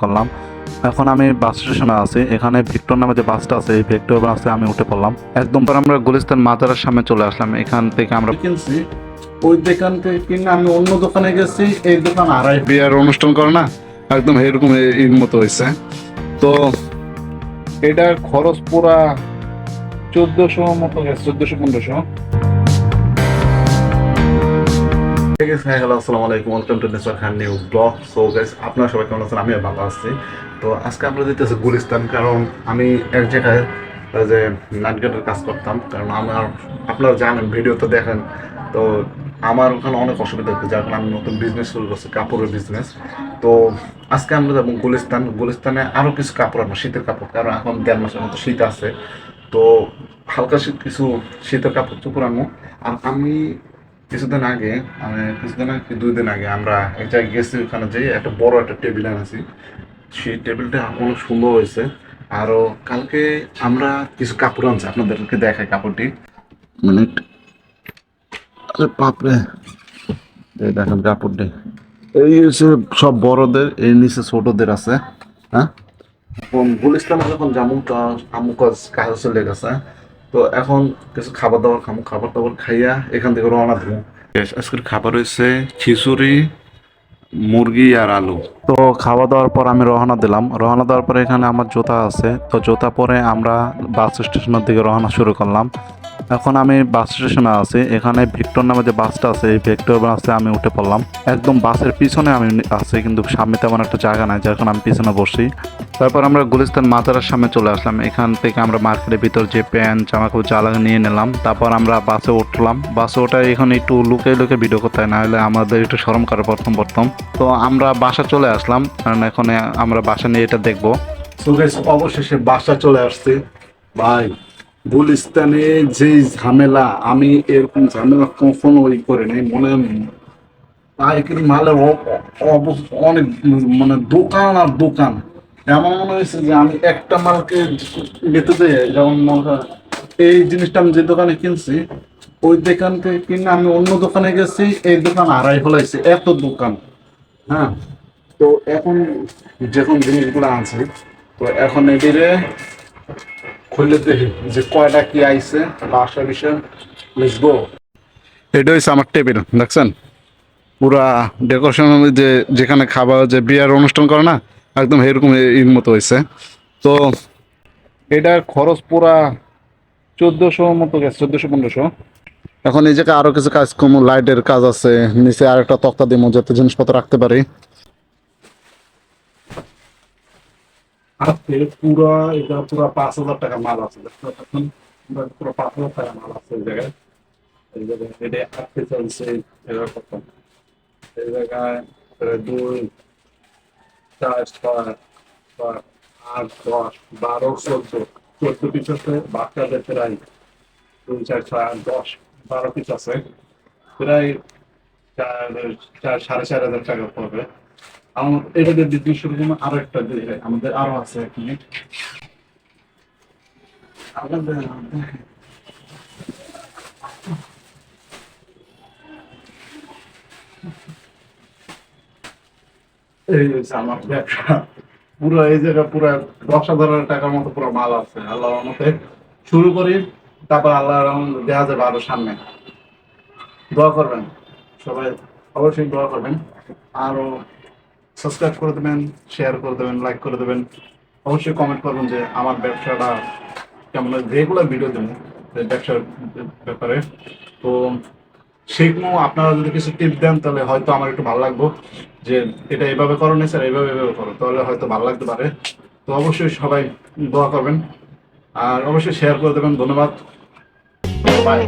করলাম। এখন আমি বাস স্টেশনে আছি, এখানে ভিক্টর নামে যে বাসটা আছে এই ভিক্টর বাসে আমি উঠে পড়লাম। একদম পর আমরা গুলিস্তান মাজারের সামনে চলে আসলাম। এখান থেকে আমরা কিনছি, ওই দোকান থেকে কিনে আমি অন্য দোকানে গেছি, এই দোকান আড়াই বিয়ার অনুষ্ঠান করে না একদম এরকম এর মতো হয়েছে। তো এটার খরচ পুরা 1400 মতো গেছে, 1400-1500। হ্যালো, আসসালামু আলাইকুম, welcome to Nesar Khan new blog. So guys, আপনারা সবাই কেমন আছেন? আমিও ভালো আছি। তো আজকে আমরা যেতেছি গুলিস্তান, কারণ আমি এক জায়গায় যে নাইট গার্ডের কাজ করতাম, কারণ আপনারা জানেন, ভিডিও তো দেখেন। তো আমার ওখানে অনেক অসুবিধা হচ্ছে, যার কারণে আমি নতুন বিজনেস শুরু করছি, কাপড়ের বিজনেস। তো আজকে আমরা যাবো গুলিস্তানে আরও কিছু কাপড় আনবো, শীতের কাপড়, কারণ এখন 1.5 মাসের মতো শীত আছে। তো হালকা শীত কিছু শীতের কাপড় চোপড় আনবো। আর আমি কিছুদিন আগে, 2 দিন আগে আমরা এক জায়গায় গেছি, ওখানে যেয়ে একটা বড় একটা টেবিল আনেছি। সেই টেবিলটা অনেক সুন্দর হয়েছে। আরও কালকে আমরা কিছু কাপড় আনছি, আপনাদেরকে দেখাই কাপড়টি। মিনিট, আরে বাপরে, দেখেন কাপড়টি। এই হচ্ছে সব বড়দের, এই নিচে ছোটদের আছে। হ্যাঁ, এখন গুলিস্তানে যখন যাবো তা আম্মু কাজ চলে গেছে। তো এখন কিছু খাবার দাবার খাইয়া এখান থেকে রওনা দেবো। আজকের খাবার হয়েছে খিচুড়ি, মুরগি আর আলু। তো খাওয়া দাওয়ার পর আমি রওনা দেওয়ার পরে এখানে আমার জুতা আছে, তো জুতা পরে আমরা বাস স্টেশনের দিকে রওনা শুরু করলাম। এখন আমি বাস স্টেশনে আছি, এখানে ভিক্টর নামে যে বাসটা আছে এই ভিক্টর বাসে আমি উঠে পড়লাম। একদম বাসের পিছনে আমি আছি, কিন্তু সামনে তেমন একটা জায়গা নাই, যার কারণে আমি পিছনে বসি। তারপর আমরা গুলিস্তান মাজারের সামনে চলে আসলাম। এখান থেকে আমরা মার্কেটের ভিতর যে প্যান্ট জামা কাপড় জ্বালা নিয়ে নিলাম। তারপর আমরা বাসে উঠলাম। বাসে ওঠা এখন একটু লুকে ভিডিও করতে হয়, না হলে আমাদের একটু শরম করে প্রথম। তো আমরা বাসা চলে আসলাম, কারণ এখন আমরা বাসা নিয়ে এটা দেখবো। অবশেষে বাসা চলে আসছি ভাই। গুলিস্তানে যে ঝামেলা, আমি এরকম ঝামেলা কখনো করে নাই। পাইকারি মালের অনেক, মানে দোকান আর দোকান। এমন মনে হয়েছে যে আমি একটা মালকে নিতে যাই, যেমন এই জিনিসটা আমি যে দোকানে কিনছি, ওই দোকান থেকে কিনে আমি অন্য দোকানে গেছি, এই দোকান আড়াই ফেলাইছে, এত দোকান। হ্যাঁ, তো এখন যখন জিনিসগুলো আছে, তো এখন এদিকে খুললে দেখি যে কয়টা কি আইছে বা আসা বিষয়। Let's go. এটা হচ্ছে আমার টেবিল, দেখছেন? পুরা ডেকোরেশন, যে যেখানে খাবার, যে বিয়ার অনুষ্ঠান করে না একদম এরকম এর মতো হয়েছে। তো এটার খরচ পুরা 1400 মতো গেছে, 1400-1500। এখন এই জায়গায় আরো কিছু কাজ, কম লাইটের কাজ আছে, নিচে আর একটা তক্তা দিব যাতে জিনিসপত্র রাখতে পারি। পুরা এটা পুরা 5,000 টাকা মাল আছে, এখন পুরো 5,000 টাকা মাল আছে এই জায়গায়। এই জায়গায় এটা আটকে চলছে, এবার কত এই জায়গায় 2, 4, 6, 8, 10, 12, 14 পিস আছে। বাচ্চাদের প্রায় 2, 4, 6, 8, 10, 12 পিস আছে। প্রায় 4,500 টাকা পড়বে। আমার এটা দিয়ে বিজনেস শুরু করবো। আরো একটা আমাদের আরো আছে, 1 মিনিট। এই হচ্ছে আমার ব্যবসা। পুরো এই জায়গা পুরো 10,000 টাকার মতো পুরো মাল আছে। আল্লাহর রহমতে শুরু করি, তারপর আল্লাহর রহমতে দেওয়া যাবে আরো সামনে। দোয়া করবেন সবাই, অবশ্যই দোয়া করবেন। আরো সাবস্ক্রাইব করে দেবেন, শেয়ার করে দেবেন, লাইক করে দেবেন। অবশ্যই কমেন্ট করবেন যে আমার ব্যবসাটা কেমন, রেগুলার ভিডিও দেবেন ব্যবসার ব্যাপারে। তো শিখবো, আপনারা যদি কিছু টিপ দেন তাহলে হয়তো আমার একটু ভালো লাগবে, যে এটা এইভাবে করো না স্যার, এইভাবে করো, তাহলে হয়তো ভালো লাগতে পারে। তো অবশ্যই সবাই দোয়া করবেন আর অবশ্যই শেয়ার করে দেবেন। ধন্যবাদ, বাই।